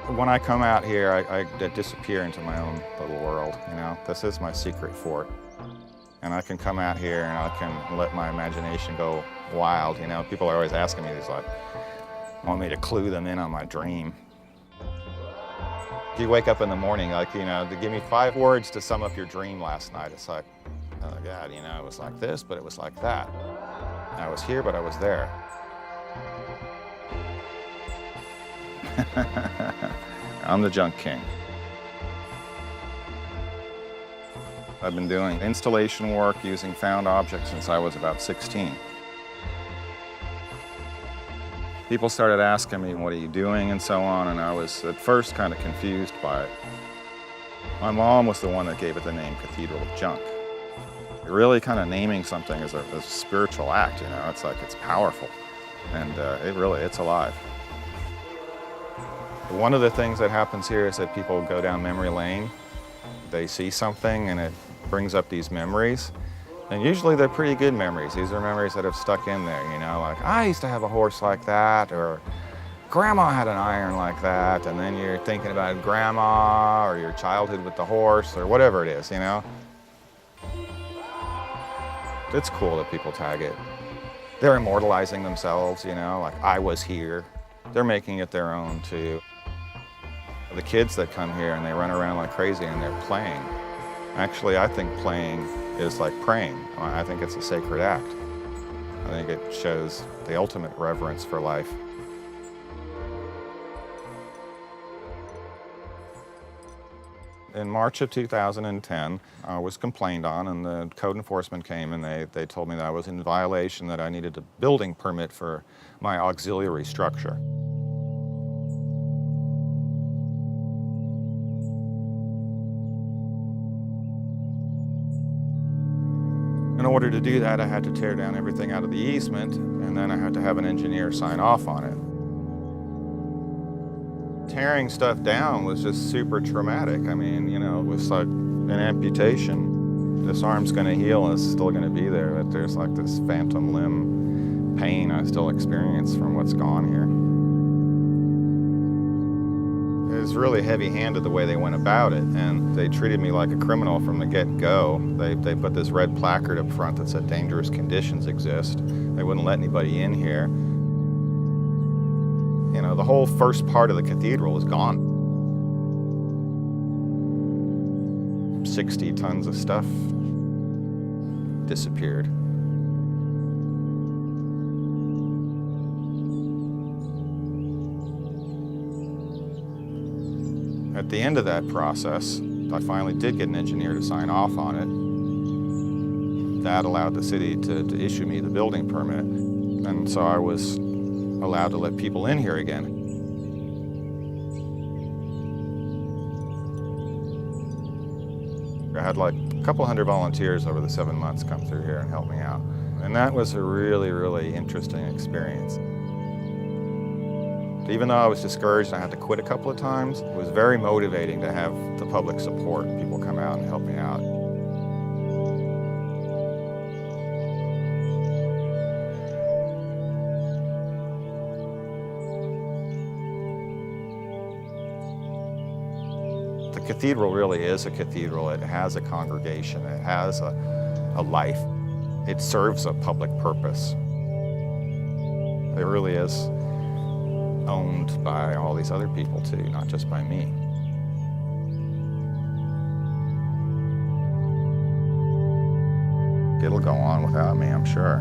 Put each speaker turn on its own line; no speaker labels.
When I come out here, I disappear into my own little world, you know. This is my secret fort. And I can come out here and I can let my imagination go wild, you know. People are always asking me, these like, want me to clue them in on my dream. If you wake up in the morning, like, you know, to give me 5 words to sum up your dream last night, it's like, oh God, you know, it was like this, but it was like that. I was here, but I was there. I'm the junk king. I've been doing installation work using found objects since I was about 16. People started asking me, what are you doing, and so on, and I was at first kind of confused by it. My mom was the one that gave it the name Cathedral of Junk. Really kind of naming something as a spiritual act, you know, it's like, it's powerful, and it's alive. One of the things that happens here is that people go down memory lane. They see something and it brings up these memories. And usually they're pretty good memories. These are memories that have stuck in there, you know, like I used to have a horse like that, or Grandma had an iron like that, and then you're thinking about Grandma or your childhood with the horse or whatever it is, you know. It's cool that people tag it. They're immortalizing themselves, you know, like I was here. They're making it their own too. The kids that come here and they run around like crazy and they're playing. Actually, I think playing is like praying. I think it's a sacred act. I think it shows the ultimate reverence for life. In March of 2010, I was complained on, and the code enforcement came and they told me that I was in violation, that I needed a building permit for my auxiliary structure. In order to do that, I had to tear down everything out of the easement, and then I had to have an engineer sign off on it. Tearing stuff down was just super traumatic. I mean, you know, it was like an amputation. This arm's going to heal and it's still going to be there, but there's like this phantom limb pain I still experience from what's gone here. It was really heavy-handed the way they went about it, and they treated me like a criminal from the get-go. They put this red placard up front that said dangerous conditions exist. They wouldn't let anybody in here. You know, the whole first part of the cathedral is gone. 60 tons of stuff disappeared. At the end of that process, I finally did get an engineer to sign off on it. That allowed the city to issue me the building permit. And so I was allowed to let people in here again. I had like a couple hundred volunteers over the 7 months come through here and help me out. And that was a really, really interesting experience. Even though I was discouraged and I had to quit a couple of times, it was very motivating to have the public support. People come out and help me out. The cathedral really is a cathedral. It has a congregation. It has a life. It serves a public purpose. It really is owned by all these other people too, not just by me. It'll go on without me, I'm sure.